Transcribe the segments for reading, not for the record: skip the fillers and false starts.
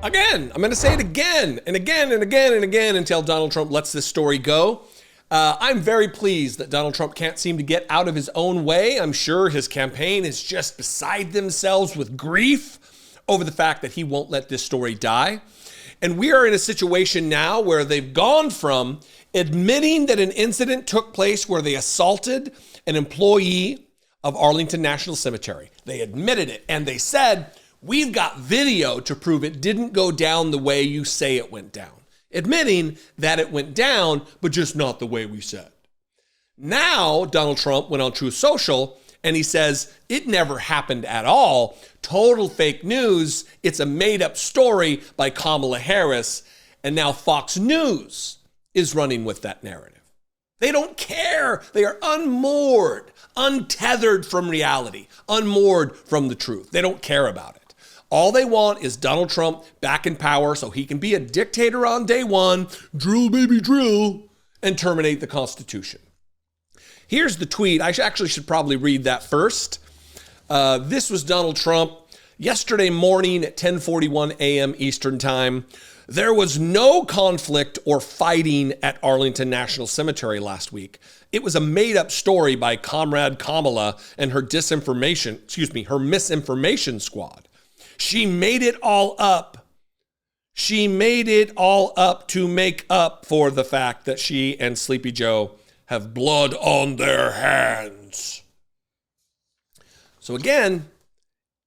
Again, I'm going to say it again and again and again and again until Donald Trump lets this story go. I'm very pleased that Donald Trump can't seem to get out of his own way. I'm sure his campaign is just beside themselves with grief over the fact that he won't let this story die. And we are in a situation now where they've gone from admitting that an incident took place where they assaulted an employee of Arlington National Cemetery. They admitted it, and they said, we've got video to prove it didn't go down the way you say it went down. Admitting that it went down, but just not the way we said. Now, Donald Trump went on Truth Social, and he says, it never happened at all. Total fake news. It's a made-up story by Kamala Harris. And now Fox News is running with that narrative. They don't care. They are unmoored, untethered from reality, unmoored from the truth. They don't care about it. All they want is Donald Trump back in power so he can be a dictator on day one, drill, baby, drill, and terminate the Constitution. Here's the tweet. I actually should probably read that first. This was Donald Trump yesterday morning at 10:41 a.m. Eastern Time. There was no conflict or fighting at Arlington National Cemetery last week. It was a made-up story by Comrade Kamala and her her misinformation squad. She made it all up. She made it all up to make up for the fact that she and Sleepy Joe have blood on their hands. So again,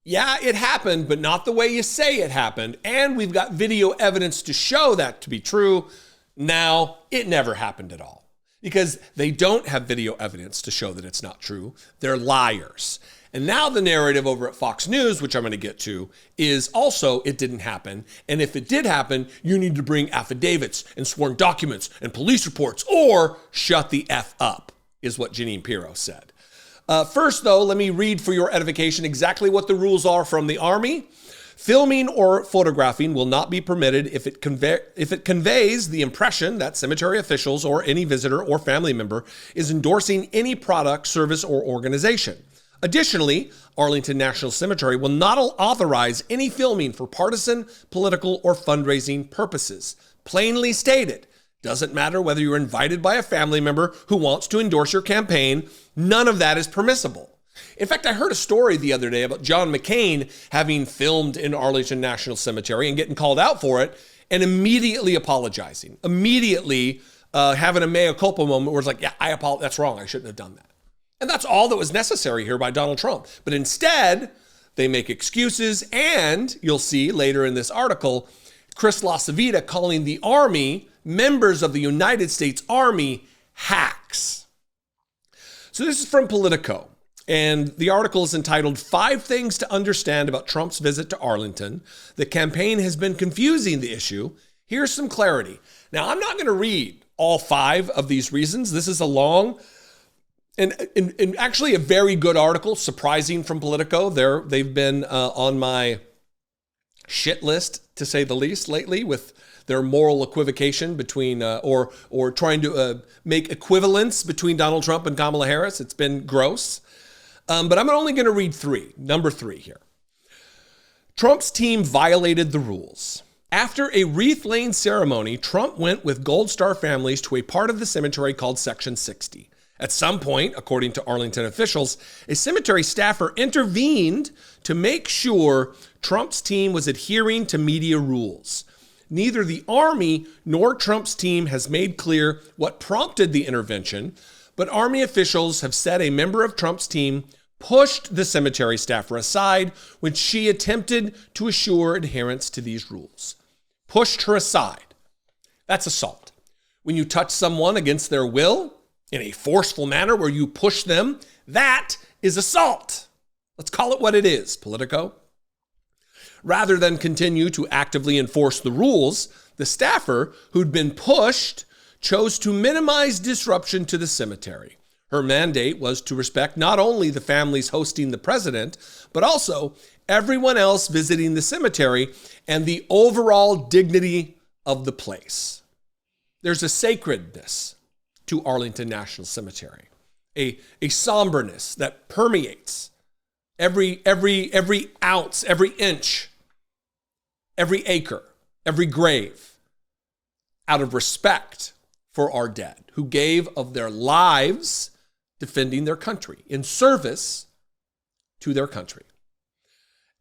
yeah, it happened, but not the way you say it happened. And we've got video evidence to show that to be true. Now, it never happened at all because they don't have video evidence to show that it's not true. They're liars. And now the narrative over at Fox News, which I'm going to get to, is also it didn't happen. And if it did happen, you need to bring affidavits and sworn documents and police reports or shut the F up, is what Jeanine Pirro said. First, though, let me read for your edification exactly what the rules are from the Army. Filming or photographing will not be permitted if it conveys the impression that cemetery officials or any visitor or family member is endorsing any product, service, or organization. Additionally, Arlington National Cemetery will not authorize any filming for partisan, political, or fundraising purposes. Plainly stated, doesn't matter whether you're invited by a family member who wants to endorse your campaign, none of that is permissible. In fact, I heard a story the other day about John McCain having filmed in Arlington National Cemetery and getting called out for it and immediately apologizing, immediately having a mea culpa moment where it's like, yeah, I apologize, that's wrong, I shouldn't have done that. And that's all that was necessary here by Donald Trump. But instead, they make excuses, and you'll see later in this article, Chris LaCivita calling the Army, members of the United States Army, hacks. So this is from Politico, and the article is entitled 5 Things to Understand About Trump's Visit to Arlington. The campaign has been confusing the issue. Here's some clarity. Now, I'm not going to read all 5 of these reasons. This is a long and actually a very good article, surprising from Politico. They've been on my shit list, to say the least, lately with their moral equivocation between, or trying to make equivalence between Donald Trump and Kamala Harris. It's been gross. But I'm only going to read 3. Number 3 here. Trump's team violated the rules. After a wreath-laying ceremony, Trump went with Gold Star families to a part of the cemetery called Section 60. At some point, according to Arlington officials, a cemetery staffer intervened to make sure Trump's team was adhering to media rules. Neither the Army nor Trump's team has made clear what prompted the intervention, but Army officials have said a member of Trump's team pushed the cemetery staffer aside when she attempted to assure adherence to these rules. Pushed her aside. That's assault. When you touch someone against their will, in a forceful manner where you push them, that is assault. Let's call it what it is, Politico. Rather than continue to actively enforce the rules, the staffer who'd been pushed chose to minimize disruption to the cemetery. Her mandate was to respect not only the families hosting the president, but also everyone else visiting the cemetery and the overall dignity of the place. There's a sacredness to Arlington National Cemetery, a somberness that permeates every ounce, every inch, every acre every grave, out of respect for our dead, who gave of their lives defending their country, in service to their country.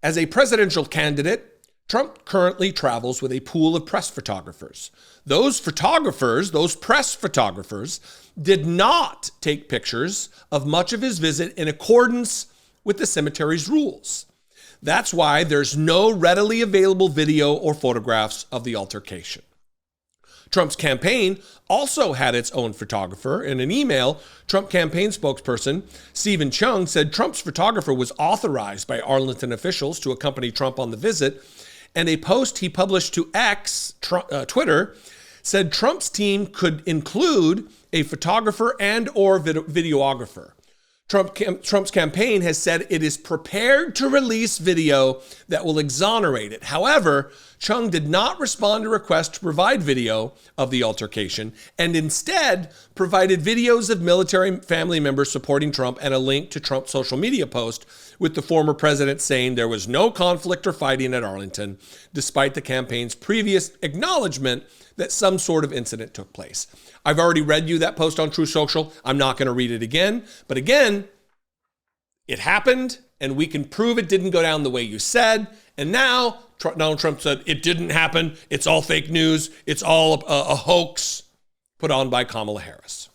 As a presidential candidate, Trump currently travels with a pool of press photographers. Those photographers, those press photographers, did not take pictures of much of his visit in accordance with the cemetery's rules. That's why there's no readily available video or photographs of the altercation. Trump's campaign also had its own photographer. In an email, Trump campaign spokesperson Stephen Chung said Trump's photographer was authorized by Arlington officials to accompany Trump on the visit, and a post he published to X, Twitter, said Trump's team could include a photographer and or videographer. Trump's campaign has said it is prepared to release video that will exonerate it. However, Chung did not respond to requests to provide video of the altercation and instead provided videos of military family members supporting Trump and a link to Trump's social media post with the former president saying there was no conflict or fighting at Arlington, despite the campaign's previous acknowledgement that some sort of incident took place. I've already read you that post on Truth Social. I'm not going to read it again. But again, it happened, and we can prove it didn't go down the way you said. And now Donald Trump said it didn't happen. It's all fake news. It's all a hoax put on by Kamala Harris.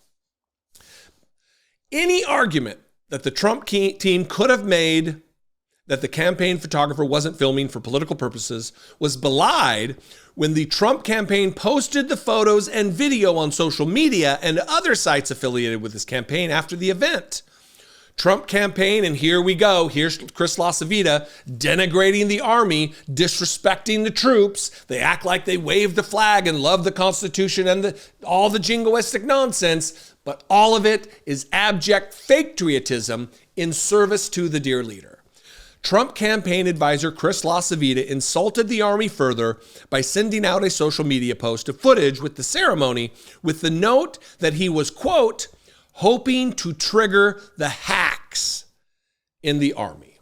Any argument that the Trump team could have made that the campaign photographer wasn't filming for political purposes was belied when the Trump campaign posted the photos and video on social media and other sites affiliated with his campaign after the event. Trump campaign, and here we go, here's Chris LaCivita denigrating the army, disrespecting the troops. They act like they wave the flag and love the Constitution and all the jingoistic nonsense, but all of it is abject fake patriotism in service to the dear leader. Trump campaign advisor Chris LaCivita insulted the army further by sending out a social media post of footage with the ceremony with the note that he was, quote, hoping to trigger the hacks in the army.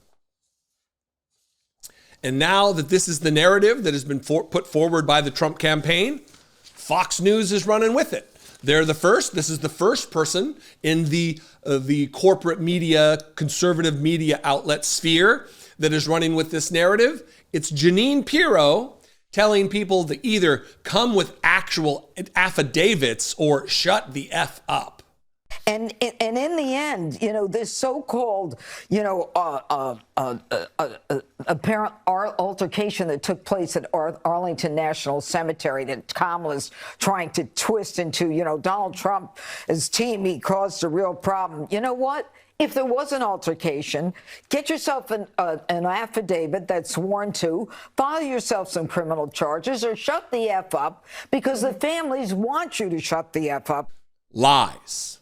And now that this is the narrative that has been put forward by the Trump campaign, Fox News is running with it. They're the first. This is the first person in the corporate media, conservative media outlet sphere that is running with this narrative. It's Jeanine Pirro telling people to either come with actual affidavits or shut the F up. And in the end, this so-called, apparent altercation that took place at Arlington National Cemetery that Kamala's trying to twist into, Donald Trump, his team, he caused a real problem. You know what? If there was an altercation, get yourself an affidavit that's sworn to, file yourself some criminal charges, or shut the F up, because the families want you to shut the F up. Lies.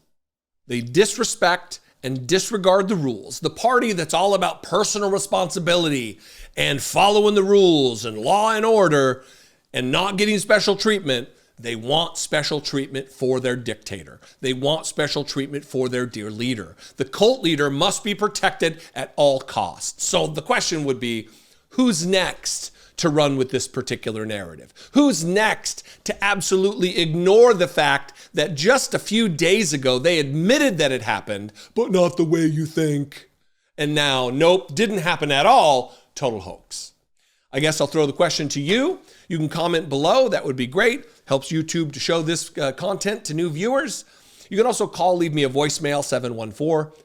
They disrespect and disregard the rules. The party that's all about personal responsibility and following the rules and law and order and not getting special treatment, they want special treatment for their dictator. They want special treatment for their dear leader. The cult leader must be protected at all costs. So the question would be, who's next to run with this particular narrative? Who's next to absolutely ignore the fact that just a few days ago they admitted that it happened, but not the way you think? And now, nope, didn't happen at all, total hoax. I guess I'll throw the question to you. You can comment below, that would be great. Helps YouTube to show this content to new viewers. You can also leave me a voicemail,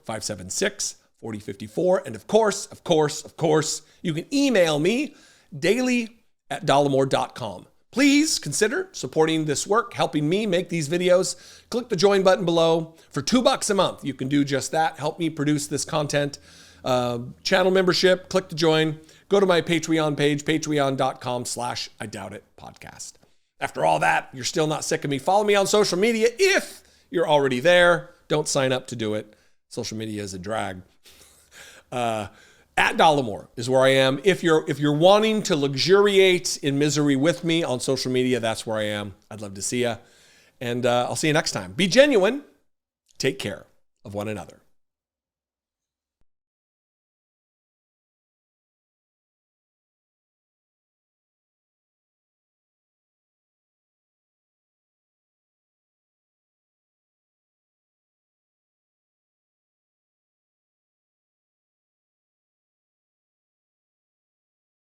714-576-4054. And of course, you can email me, daily@dollemore.com. Please consider supporting this work, helping me make these videos. Click the join button below. For $2 a month, you can do just that. Help me produce this content. Channel membership, click to join. Go to my Patreon page, patreon.com/IDoubtItPodcast. After all that, you're still not sick of me. Follow me on social media if you're already there. Don't sign up to do it. Social media is a drag. At Dollemore is where I am. If you're wanting to luxuriate in misery with me on social media, that's where I am. I'd love to see you. And I'll see you next time. Be genuine. Take care of one another.